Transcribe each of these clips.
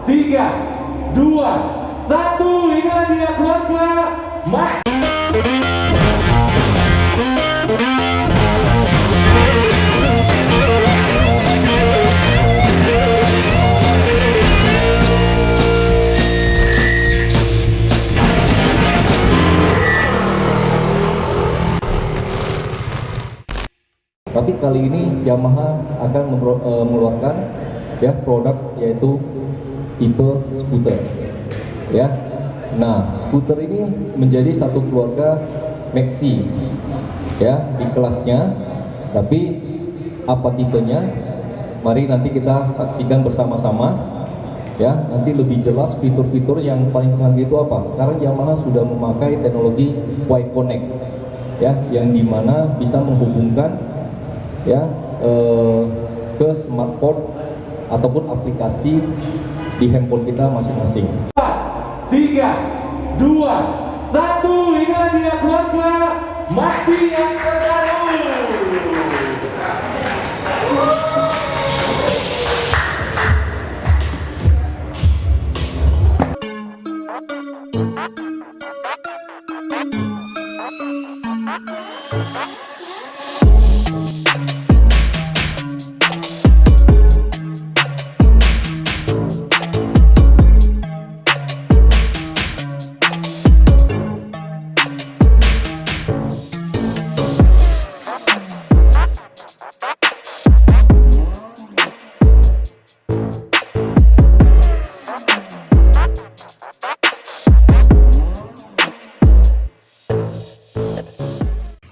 3, 2, 1. Inilah dia keluarga Mas. Tapi kali ini Yamaha akan mengeluarkan ya produk yaitu tipe skuter. Ya. Nah, skuter ini menjadi satu keluarga Maxi ya di kelasnya. Tapi apa tipenya? Mari nanti kita saksikan bersama-sama. Ya, nanti lebih jelas fitur-fitur yang paling canggih itu apa. Sekarang Yamaha sudah memakai teknologi Y-Connect ya, yang dimana bisa menghubungkan ya ke smartphone ataupun aplikasi di handphone kita masing-masing. 3, 2, 1. Inilah dia keluarga Maxi yang terbaru.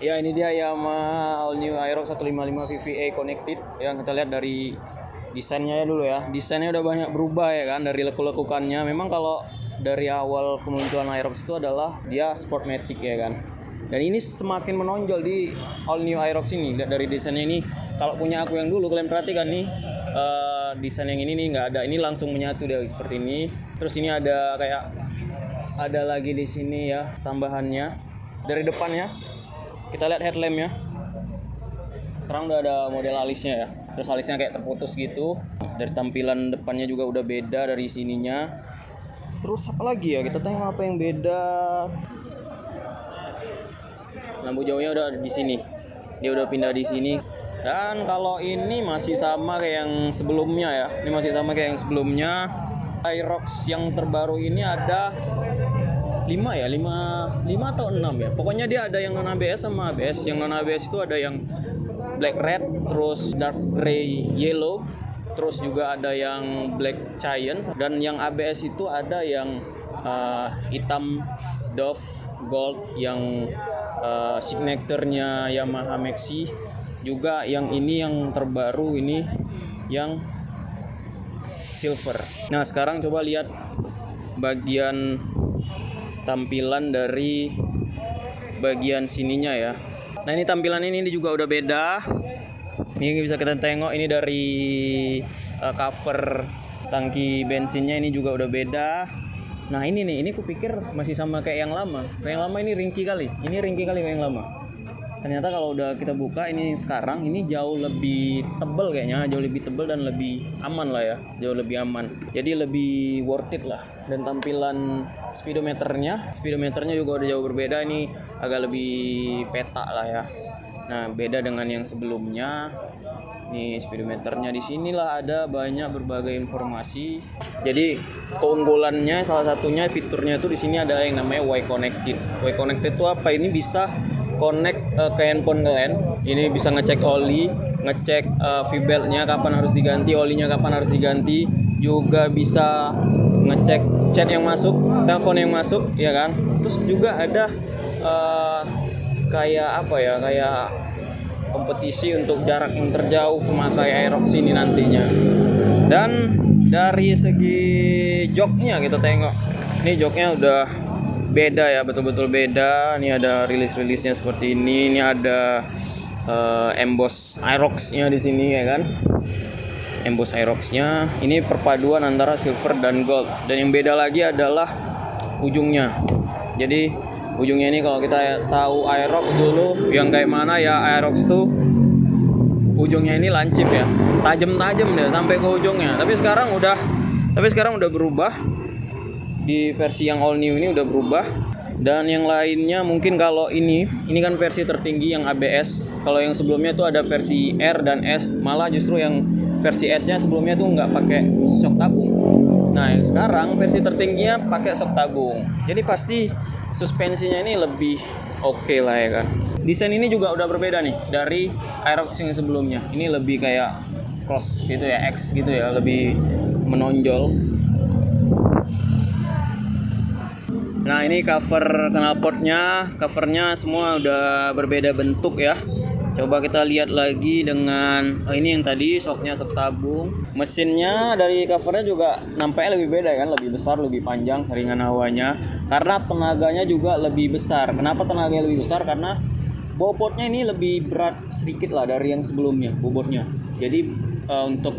Ya, ini dia Yamaha All New Aerox 155 VVA Connected. Yang kita lihat dari desainnya ya dulu ya. Desainnya udah banyak berubah ya kan, dari lekuk-lekukannya. Memang kalau dari awal kemunculan Aerox itu adalah dia Sportmatic ya kan. Dan ini semakin menonjol di All New Aerox ini. Lihat dari desainnya ini. Kalau punya aku yang dulu, kalian perhatikan nih, desain yang ini nih nggak ada. Ini langsung menyatu dia seperti ini. Terus ini ada kayak ada lagi di sini ya tambahannya dari depannya. Kita lihat headlampnya. Sekarang udah ada model alisnya ya. Terus alisnya kayak terputus gitu. Dari tampilan depannya juga udah beda dari sininya. Terus apa lagi ya? Kita tengok apa yang beda. Lampu jauhnya udah di sini. Dia udah pindah di sini. Dan kalau ini masih sama kayak yang sebelumnya ya. Ini masih sama kayak yang sebelumnya. Aerox yang terbaru ini ada 5 atau 6 ya. Pokoknya dia ada yang non ABS sama ABS. Yang non ABS itu ada yang black red, terus dark gray yellow, terus juga ada yang black giant, dan yang ABS itu ada yang hitam dove gold yang signaturenya Yamaha Maxi. Juga yang ini yang terbaru ini yang silver. Nah, sekarang coba lihat bagian tampilan dari bagian sininya ya. Nah, ini tampilan ini juga udah beda. Ini bisa kita tengok ini dari cover tangki bensinnya ini juga udah beda. Nah, ini nih, ini kupikir masih sama kayak yang lama. Kayak yang lama ini ringkih kali. Ini ringkih kali kayak yang lama. Ternyata kalau udah kita buka ini sekarang ini jauh lebih tebal kayaknya, jauh lebih tebal dan lebih aman lah ya, jauh lebih aman. Jadi lebih worth it lah. Dan tampilan speedometernya juga udah jauh berbeda, ini agak lebih peta lah ya. Nah, beda dengan yang sebelumnya. Nih speedometernya di sinilah ada banyak berbagai informasi. Jadi keunggulannya salah satunya fiturnya itu di sini ada yang namanya Y-Connected. Y-Connected itu apa? Ini bisa connect ke handphone kalian. Ini bisa ngecek oli, ngecek V-beltnya kapan harus diganti, olinya kapan harus diganti. Juga bisa ngecek chat yang masuk, telepon yang masuk, ya kan. Terus juga ada kayak apa ya, kayak kompetisi untuk jarak yang terjauh pemakai Aerox ini nantinya. Dan dari segi joknya kita tengok, ini joknya udah beda ya, betul-betul beda. Ini ada rilis-rilisnya seperti ini. Ini ada emboss Aerox-nya di sini ya kan. Emboss Aerox-nya. Ini perpaduan antara silver dan gold. Dan yang beda lagi adalah ujungnya. Jadi ujungnya ini kalau kita tahu Aerox dulu yang kayak mana ya, Aerox itu ujungnya ini lancip ya, tajam-tajam deh sampai ke ujungnya. Tapi sekarang udah Tapi sekarang udah berubah. Di versi yang all new ini udah berubah. Dan yang lainnya mungkin kalau ini kan versi tertinggi yang ABS. Kalau yang sebelumnya tuh ada versi R dan S, malah justru yang versi S-nya sebelumnya tuh nggak pakai shock tabung. Nah yang sekarang versi tertingginya pakai shock tabung. Jadi pasti suspensinya ini lebih oke lah ya kan. Desain ini juga udah berbeda nih dari Aerox yang sebelumnya. Ini lebih kayak cross gitu ya, X gitu ya, lebih menonjol. Nah ini cover knalpotnya, covernya semua udah berbeda bentuk ya. Coba kita lihat lagi dengan ini yang tadi shocknya shock tabung. Mesinnya dari covernya juga nampaknya lebih beda kan, lebih besar, lebih panjang saringan hawanya. Karena tenaganya juga lebih besar. Kenapa tenaganya lebih besar? Karena bobotnya ini lebih berat sedikit lah dari yang sebelumnya bobotnya. Jadi untuk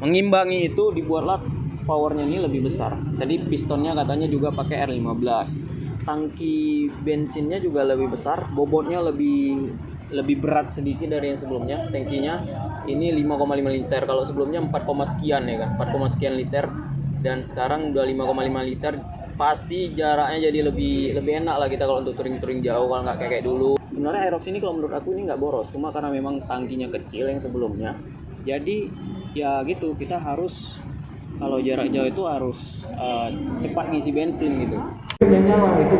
mengimbangi itu dibuatlah powernya ini lebih besar. Tadi pistonnya katanya juga pakai R15. Tangki bensinnya juga lebih besar, bobotnya lebih berat sedikit dari yang sebelumnya. Tangkinya ini 5,5 liter. Kalau sebelumnya 4, sekian ya kan, 4, sekian liter. Dan sekarang udah 5,5 liter. Pasti jaraknya jadi lebih enak lah kita kalau untuk touring jauh, kalau nggak kayak dulu. Sebenarnya Aerox ini kalau menurut aku ini nggak boros, cuma karena memang tangkinya kecil yang sebelumnya. Jadi ya gitu, kita harus kalau jarak jauh itu harus cepat ngisi bensin gitu. Tripnya nyala itu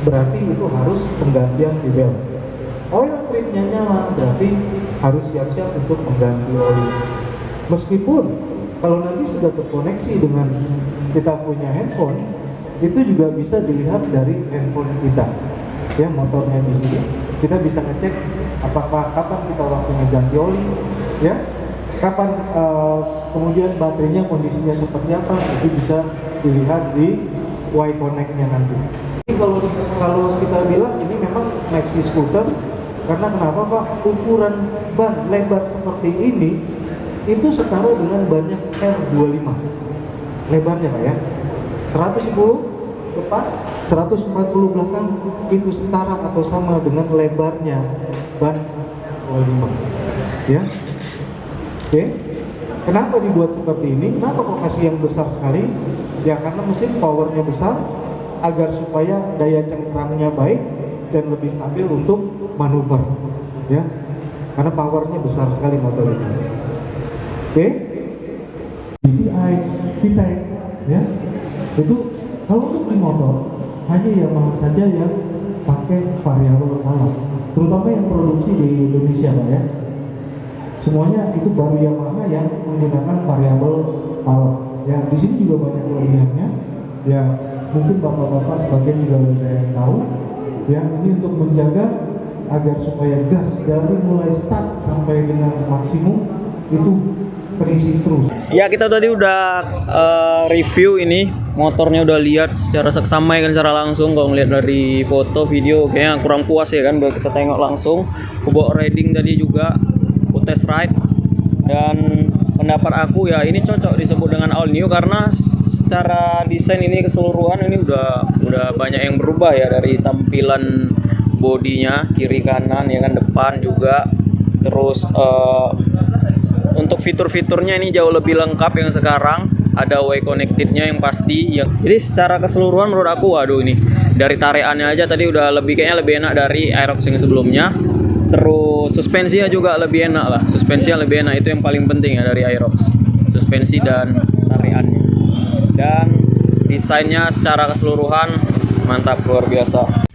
berarti itu harus penggantian bel. Oil tripnya nyala berarti harus siap-siap untuk mengganti oli. Meskipun kalau nanti sudah terkoneksi dengan kita punya handphone, itu juga bisa dilihat dari handphone kita. Ya, motornya di sini kita bisa ngecek apakah kapan kita waktunya ganti oli, ya. Kapan kemudian baterainya kondisinya seperti apa, itu bisa dilihat di Y Connect-nya nanti. Jadi kalau kita bilang ini memang Maxi Scooter, karena kenapa Pak? Ukuran ban lebar seperti ini itu setara dengan bannya R25 lebarnya Pak ya. 110 depan, 140 belakang, itu setara atau sama dengan lebarnya ban 25 ya. Oke, kenapa dibuat seperti ini? Kenapa kok kasih yang besar sekali? Ya karena mesin powernya besar, agar supaya daya cengkramnya baik dan lebih stabil untuk manuver, ya. Karena powernya besar sekali motor ini. Oke, DPI, V-Type, ya. Itu kalau untuk di motor hanya Yamaha saja yang pakai variabel color, terutama yang produksi di Indonesia, Pak ya. Semuanya itu baru Yamaha yang menggunakan variabel power. Ya, di sini juga banyak kelebihannya. Ya, mungkin bapak-bapak sebagian juga ada yang tahu. Ya, ini untuk menjaga agar supaya gas dari mulai start sampai dengan maksimum itu terisi terus. Ya kita tadi udah review ini, motornya udah lihat secara seksama ya kan, secara langsung. Kalau ngeliat dari foto video kayaknya kurang puas ya kan, baru kita tengok langsung. Bawa riding tadi juga, test ride, dan pendapat aku ya ini cocok disebut dengan all new karena secara desain ini keseluruhan ini udah banyak yang berubah ya, dari tampilan bodinya kiri kanan ya kan, depan juga. Terus untuk fitur-fiturnya ini jauh lebih lengkap yang sekarang, ada Y connected-nya yang pasti ya. Jadi secara keseluruhan menurut aku waduh, ini dari tarikannya aja tadi udah kayaknya lebih enak dari Aerox yang sebelumnya. Terus suspensinya juga lebih enak lah, suspensinya lebih enak, itu yang paling penting ya dari Aerox, suspensi dan tarikannya. Dan desainnya secara keseluruhan mantap, luar biasa.